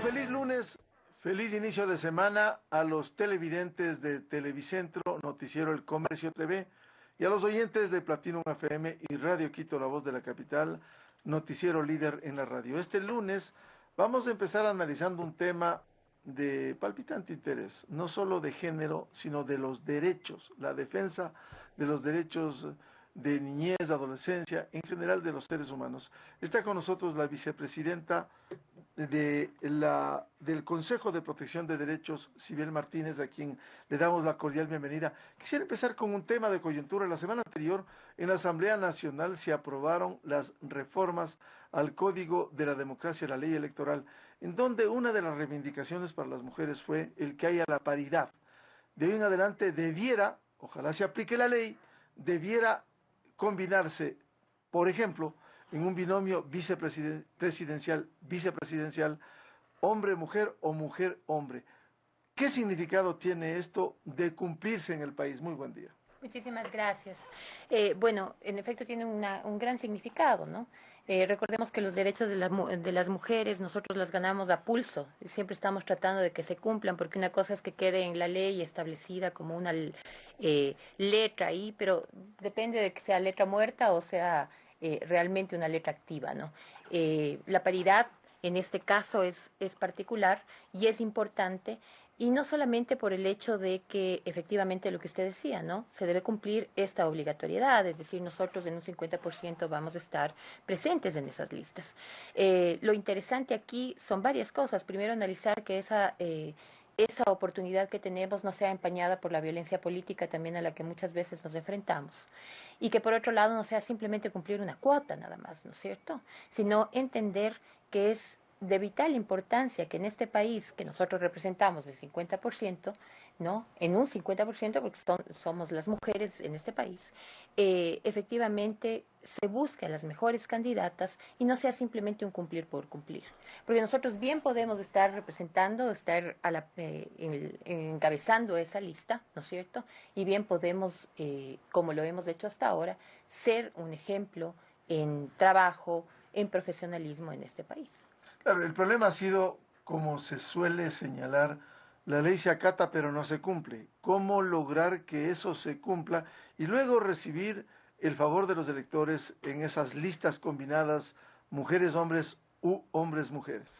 Feliz lunes, feliz inicio de semana a los televidentes de Televicentro, Noticiero El Comercio TV y a los oyentes de Platinum FM y Radio Quito, la voz de la capital, noticiero líder en la radio. Este lunes vamos a empezar analizando un tema de palpitante interés, no solo de género, sino de los derechos, la defensa de los derechos de niñez, de adolescencia, en general de los seres humanos. Está con nosotros la vicepresidenta del Consejo de Protección de Derechos, Sibel Martínez, a quien le damos la cordial bienvenida. Quisiera empezar con un tema de coyuntura. La semana anterior, en la Asamblea Nacional, se aprobaron las reformas al Código de la Democracia, la ley electoral, en donde una de las reivindicaciones para las mujeres fue el que haya la paridad. De hoy en adelante debiera, ojalá se aplique la ley, debiera combinarse, por ejemplo, en un binomio vicepresidencial, hombre-mujer o mujer-hombre. ¿Qué significado tiene esto de cumplirse en el país? Muy buen día. Muchísimas gracias. Bueno, en efecto tiene un gran significado, ¿no? Recordemos que los derechos de las mujeres nosotros las ganamos a pulso. Siempre estamos tratando de que se cumplan, porque una cosa es que quede en la ley establecida como una letra ahí, pero depende de que sea letra muerta o sea realmente una letra activa, ¿no? La paridad en este caso es particular y es importante, y no solamente por el hecho de que efectivamente lo que usted decía, ¿no? Se debe cumplir esta obligatoriedad, es decir, nosotros en un 50% vamos a estar presentes en esas listas. Lo interesante aquí son varias cosas. Primero, analizar que esa oportunidad que tenemos no sea empañada por la violencia política también a la que muchas veces nos enfrentamos. Y que por otro lado no sea simplemente cumplir una cuota nada más, ¿no es cierto? Sino entender que es de vital importancia que en este país que nosotros representamos el 50%, ¿no? En un 50%, porque somos las mujeres en este país, efectivamente se busque a las mejores candidatas y no sea simplemente un cumplir por cumplir. Porque nosotros bien podemos estar representando, estar encabezando esa lista, ¿no es cierto? Y bien podemos, como lo hemos hecho hasta ahora, ser un ejemplo en trabajo, en profesionalismo en este país. Claro, el problema ha sido, como se suele señalar, la ley se acata pero no se cumple. ¿Cómo lograr que eso se cumpla y luego recibir el favor de los electores en esas listas combinadas mujeres-hombres u hombres-mujeres?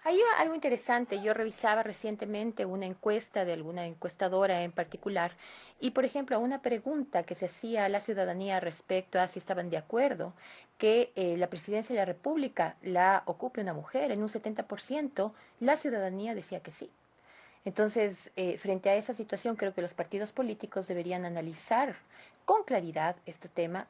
Hay algo interesante. Yo revisaba recientemente una encuesta de alguna encuestadora en particular y, por ejemplo, una pregunta que se hacía a la ciudadanía respecto a si estaban de acuerdo que la presidencia de la República la ocupe una mujer. En un 70% la ciudadanía decía que sí. Entonces, frente a esa situación, creo que los partidos políticos deberían analizar con claridad este tema.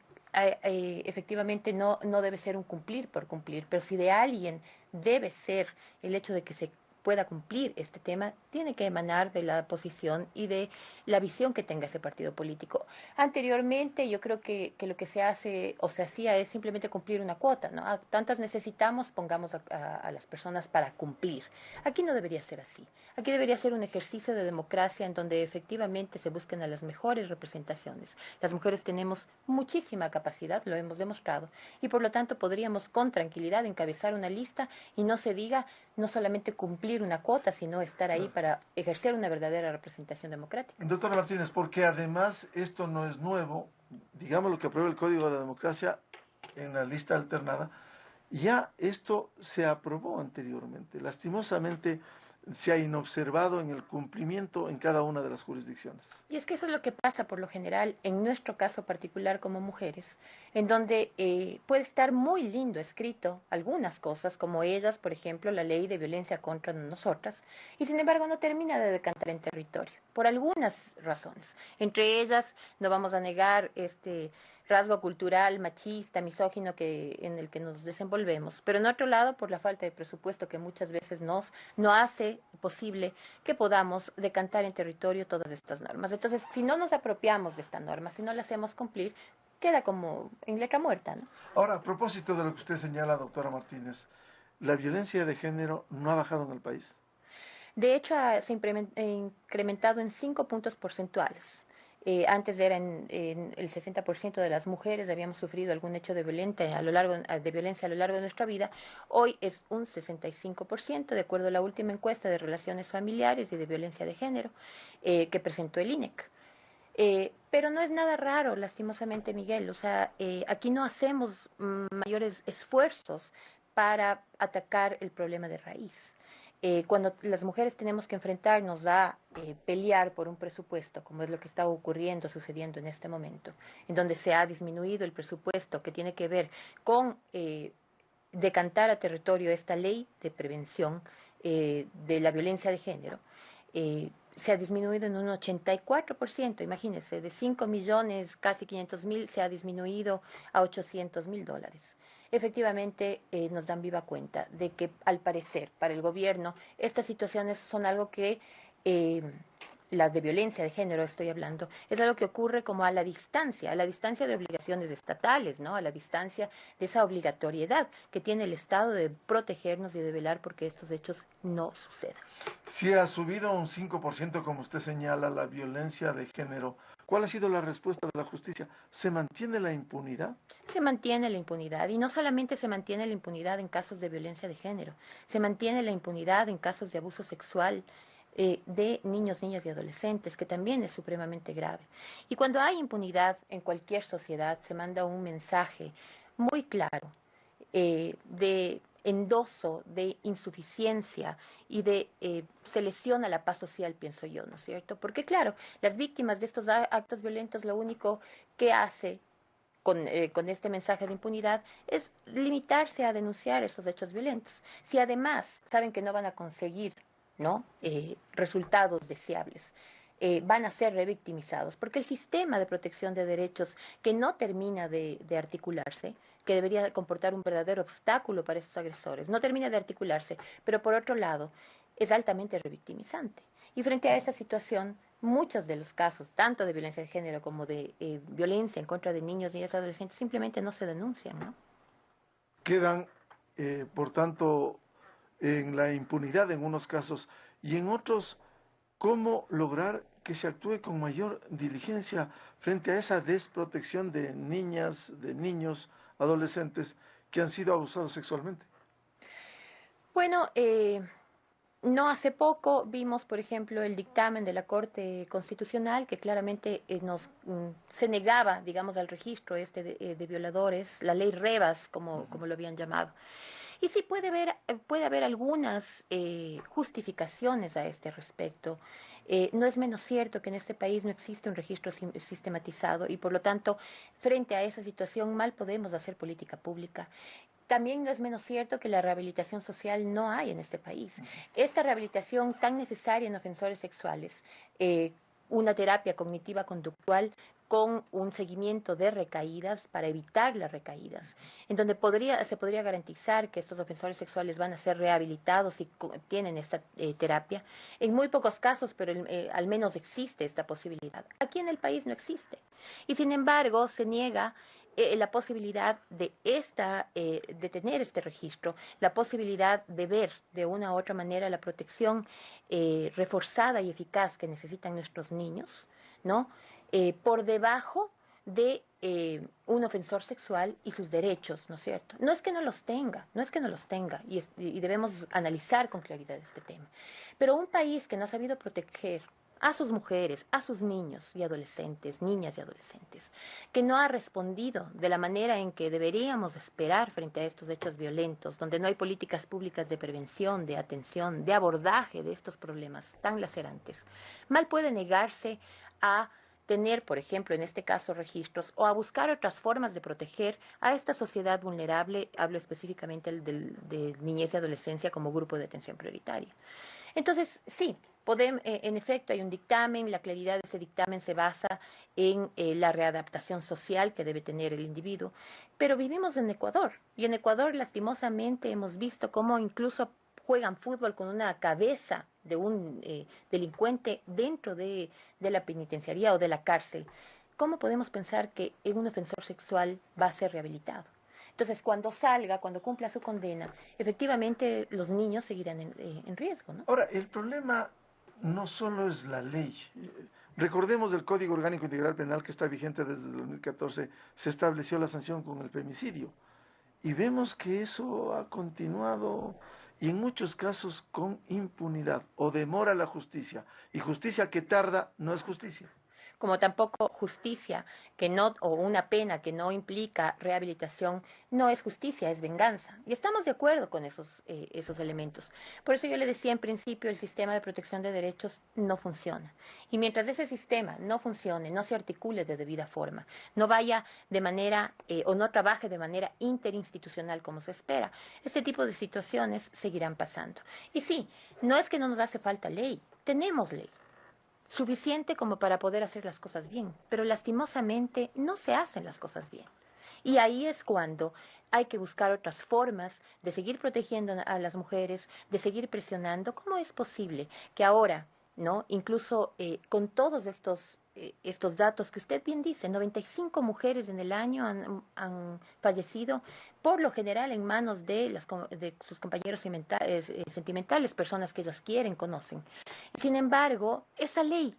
Efectivamente, no debe ser un cumplir por cumplir, pero si de alguien debe ser el hecho de que se pueda cumplir este tema, tiene que emanar de la posición y de la visión que tenga ese partido político. Anteriormente, yo creo que lo que se hace o se hacía es simplemente cumplir una cuota, ¿no? Tantas necesitamos, pongamos a las personas para cumplir. Aquí no debería ser así. Aquí debería ser un ejercicio de democracia en donde efectivamente se busquen a las mejores representaciones. Las mujeres tenemos muchísima capacidad, lo hemos demostrado, y por lo tanto podríamos con tranquilidad encabezar una lista y no se diga no solamente cumplir una cuota, sino estar ahí para ejercer una verdadera representación democrática. Doctora Martínez, porque además esto no es nuevo, digamos lo que aprueba el Código de la Democracia en la lista alternada, ya esto se aprobó anteriormente. Lastimosamente se ha inobservado en el cumplimiento en cada una de las jurisdicciones. Y es que eso es lo que pasa por lo general en nuestro caso particular como mujeres, en donde puede estar muy lindo escrito algunas cosas, como ellas, por ejemplo, la ley de violencia contra nosotras, y sin embargo no termina de decantar en territorio, por algunas razones. Entre ellas, no vamos a negar este rasgo cultural, machista, misógino en el que nos desenvolvemos, pero en otro lado por la falta de presupuesto que muchas veces no hace posible que podamos decantar en territorio todas estas normas. Entonces, si no nos apropiamos de esta norma, si no la hacemos cumplir, queda como en letra muerta, ¿no? Ahora, a propósito de lo que usted señala, doctora Martínez, ¿la violencia de género no ha bajado en el país? De hecho, se ha incrementado en 5 puntos porcentuales. Antes era en el 60% de las mujeres habíamos sufrido algún hecho de violencia a lo largo de nuestra vida. Hoy es un 65%, de acuerdo a la última encuesta de relaciones familiares y de violencia de género que presentó el INEC. Pero no es nada raro, lastimosamente, Miguel. O sea, aquí no hacemos mayores esfuerzos para atacar el problema de raíz. Cuando las mujeres tenemos que enfrentarnos a pelear por un presupuesto, como es lo que está ocurriendo, sucediendo en este momento, en donde se ha disminuido el presupuesto que tiene que ver con decantar a territorio esta ley de prevención de la violencia de género, se ha disminuido en un 84%, imagínense, de 5 millones, casi 500.000, se ha disminuido a $800.000. Efectivamente, nos dan viva cuenta de que, al parecer, para el gobierno, estas situaciones son algo que, eh, la de violencia de género estoy hablando, es algo que ocurre como a la distancia de obligaciones estatales, ¿no? A la distancia de esa obligatoriedad que tiene el Estado de protegernos y de velar porque estos hechos no sucedan. Si ha subido un 5%, como usted señala, la violencia de género, ¿cuál ha sido la respuesta de la justicia? ¿Se mantiene la impunidad? Se mantiene la impunidad y no solamente se mantiene la impunidad en casos de violencia de género, se mantiene la impunidad en casos de abuso sexual de niños, niñas y adolescentes, que también es supremamente grave. Y cuando hay impunidad en cualquier sociedad, se manda un mensaje muy claro de endoso, de insuficiencia y de se lesiona la paz social, pienso yo, ¿no es cierto? Porque claro, las víctimas de estos actos violentos lo único que hace con este mensaje de impunidad es limitarse a denunciar esos hechos violentos. Si además saben que no van a conseguir, ¿no? Resultados deseables, van a ser revictimizados, porque el sistema de protección de derechos que no termina de articularse, que debería comportar un verdadero obstáculo para esos agresores, no termina de articularse, pero por otro lado es altamente revictimizante. Y frente a esa situación, muchos de los casos, tanto de violencia de género como de violencia en contra de niños, niñas y adolescentes, simplemente no se denuncian, ¿no? Quedan, por tanto, en la impunidad en unos casos y en otros, ¿cómo lograr que se actúe con mayor diligencia frente a esa desprotección de niñas, de niños, adolescentes que han sido abusados sexualmente? Bueno, no hace poco vimos, por ejemplo, el dictamen de la Corte Constitucional que claramente se negaba, digamos, al registro este de violadores, la ley Rebas, como lo habían llamado. Y sí puede haber algunas justificaciones a este respecto. No es menos cierto que en este país no existe un registro sistematizado y por lo tanto, frente a esa situación, mal podemos hacer política pública. También no es menos cierto que la rehabilitación social no hay en este país. Esta rehabilitación tan necesaria en ofensores sexuales, una terapia cognitiva conductual con un seguimiento de recaídas para evitar las recaídas, en donde se podría garantizar que estos ofensores sexuales van a ser rehabilitados y tienen esta terapia. En muy pocos casos, pero al menos existe esta posibilidad. Aquí en el país no existe. Y sin embargo, se niega la posibilidad de tener este registro, la posibilidad de ver de una u otra manera la protección reforzada y eficaz que necesitan nuestros niños, ¿no? Por debajo de un ofensor sexual y sus derechos, ¿no es cierto? No es que no los tenga, no es que no los tenga, y debemos analizar con claridad este tema. Pero un país que no ha sabido proteger a sus mujeres, a sus niños y adolescentes, niñas y adolescentes, que no ha respondido de la manera en que deberíamos esperar frente a estos hechos violentos, donde no hay políticas públicas de prevención, de atención, de abordaje de estos problemas tan lacerantes, mal puede negarse a tener, por ejemplo, en este caso, registros o a buscar otras formas de proteger a esta sociedad vulnerable, hablo específicamente de niñez y adolescencia como grupo de atención prioritaria. Entonces, sí, en efecto hay un dictamen, la claridad de ese dictamen se basa en la readaptación social que debe tener el individuo, pero vivimos en Ecuador y en Ecuador lastimosamente hemos visto cómo incluso juegan fútbol con una cabeza de un delincuente dentro de la penitenciaría o de la cárcel. ¿Cómo podemos pensar que un ofensor sexual va a ser rehabilitado? Entonces, cuando salga, cuando cumpla su condena, efectivamente los niños seguirán en riesgo, ¿no? Ahora, el problema no solo es la ley. Recordemos el Código Orgánico Integral Penal que está vigente desde el 2014, se estableció la sanción con el femicidio. Y vemos que eso ha continuado y en muchos casos con impunidad o demora la justicia. Y justicia que tarda no es justicia. Como tampoco justicia que no, o una pena que no implica rehabilitación, no es justicia, es venganza. Y estamos de acuerdo con esos elementos. Por eso yo le decía en principio, el sistema de protección de derechos no funciona. Y mientras ese sistema no funcione, no se articule de debida forma, no vaya de manera o no trabaje de manera interinstitucional como se espera, este tipo de situaciones seguirán pasando. Y sí, no es que no nos hace falta ley, tenemos ley suficiente como para poder hacer las cosas bien, pero lastimosamente no se hacen las cosas bien. Y ahí es cuando hay que buscar otras formas de seguir protegiendo a las mujeres, de seguir presionando. ¿Cómo es posible que ahora, ¿no? Incluso con todos estos datos que usted bien dice, 95 mujeres en el año han fallecido, por lo general en manos de sus compañeros sentimentales, personas que ellas quieren, conocen. Sin embargo, esa ley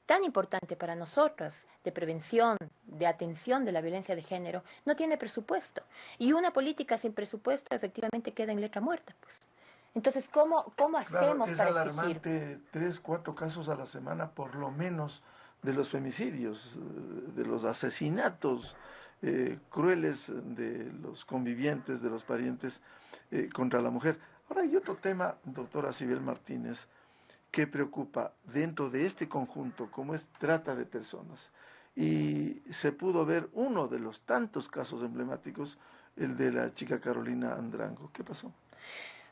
tan importante para nosotras de prevención, de atención de la violencia de género, no tiene presupuesto. Y una política sin presupuesto efectivamente queda en letra muerta, pues. Entonces, ¿cómo hacemos para exigir? Es alarmante, 3, 4 casos a la semana por lo menos de los femicidios, de los asesinatos crueles de los convivientes, de los parientes contra la mujer. Ahora hay otro tema, doctora Sibel Martínez, que preocupa dentro de este conjunto, como es trata de personas. Y se pudo ver uno de los tantos casos emblemáticos, el de la chica Carolina Andrango. ¿Qué pasó?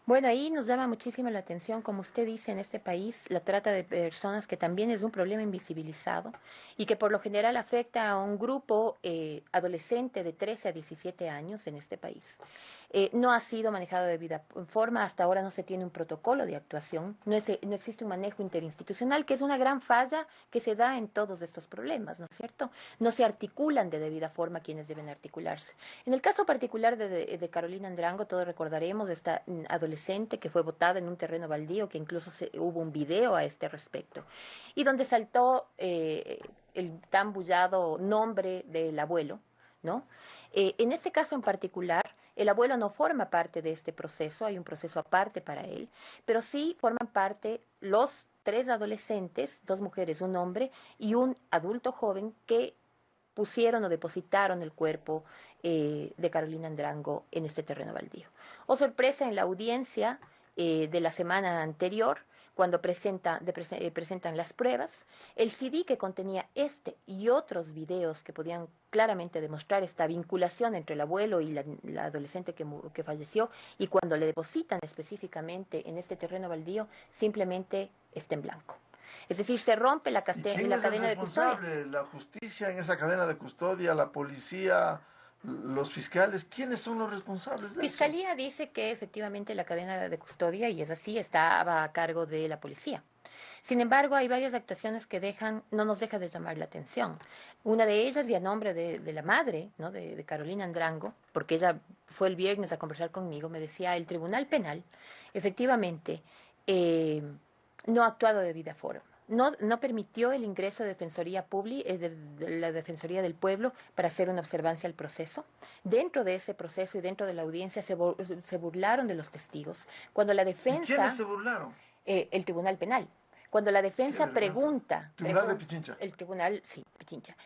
Bueno, ahí nos llama muchísimo la atención, como usted dice, en este país, la trata de personas, que también es un problema invisibilizado y que por lo general afecta a un grupo adolescente de 13 a 17 años en este país. No ha sido manejado de debida forma, hasta ahora no se tiene un protocolo de actuación, no existe un manejo interinstitucional, que es una gran falla que se da en todos estos problemas, ¿no es cierto? No se articulan de debida forma quienes deben articularse. En el caso particular de Carolina Andrango, todos recordaremos de esta adolescente que fue botada en un terreno baldío, que incluso hubo un video a este respecto, y donde saltó el tan bullado nombre del abuelo, ¿no? En este caso en particular, el abuelo no forma parte de este proceso, hay un proceso aparte para él, pero sí forman parte los 3 adolescentes, 2 mujeres, un hombre y un adulto joven que pusieron o depositaron el cuerpo de Carolina Andrango en este terreno baldío. Oh, sorpresa, en la audiencia de la semana anterior, cuando presentan las pruebas, el CD que contenía este y otros videos que podían claramente demostrar esta vinculación entre el abuelo y la adolescente que falleció, y cuando le depositan específicamente en este terreno baldío, simplemente está en blanco. Es decir, se rompe la cadena de custodia. ¿La justicia en esa cadena de custodia, la policía, los fiscales? ¿Quiénes son los responsables de Fiscalía eso? dice que efectivamente la cadena de custodia, y es así, estaba a cargo de la policía. Sin embargo, hay varias actuaciones que no nos deja de llamar la atención. Una de ellas, y a nombre de la madre, ¿no? de Carolina Andrango, porque ella fue el viernes a conversar conmigo, me decía, el Tribunal Penal efectivamente no ha actuado de debida forma. No permitió el ingreso de de la Defensoría del Pueblo para hacer una observancia al proceso. Dentro de ese proceso y dentro de la audiencia se burlaron de los testigos. Cuando la defensa... ¿Y quiénes se burlaron? El Tribunal Penal. Cuando la defensa pregunta... ¿Tribunal de Pichincha? El Tribunal, sí, Pichincha.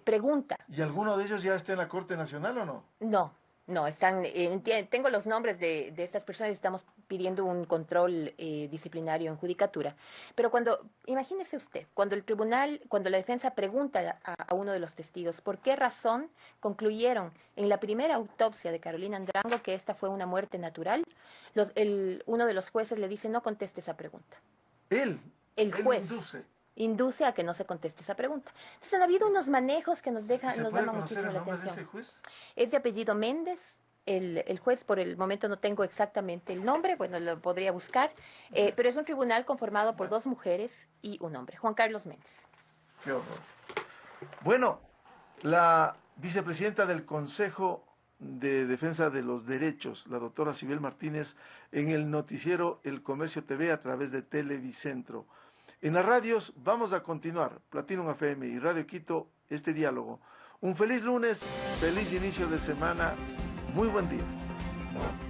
Pregunta... ¿Y alguno de ellos ya está en la Corte Nacional o no? No, tengo los nombres de estas personas y estamos pidiendo un control disciplinario en judicatura. Pero imagínese usted, cuando la defensa pregunta a uno de los testigos por qué razón concluyeron en la primera autopsia de Carolina Andrango que esta fue una muerte natural, uno de los jueces le dice no conteste esa pregunta. El juez induce a que no se conteste esa pregunta. Entonces han habido unos manejos que nos llama muchísimo la atención. ¿De ese juez? Es de apellido Méndez. El juez, por el momento no tengo exactamente el nombre, bueno, lo podría buscar, pero es un tribunal conformado por 2 mujeres y un hombre, Juan Carlos Méndez. Qué horror. Bueno, la vicepresidenta del Consejo de Defensa de los Derechos, la doctora Sibel Martínez, en el noticiero El Comercio TV a través de Televicentro. En las radios vamos a continuar, Platinum FM y Radio Quito, este diálogo. Un feliz lunes, feliz inicio de semana, muy buen día.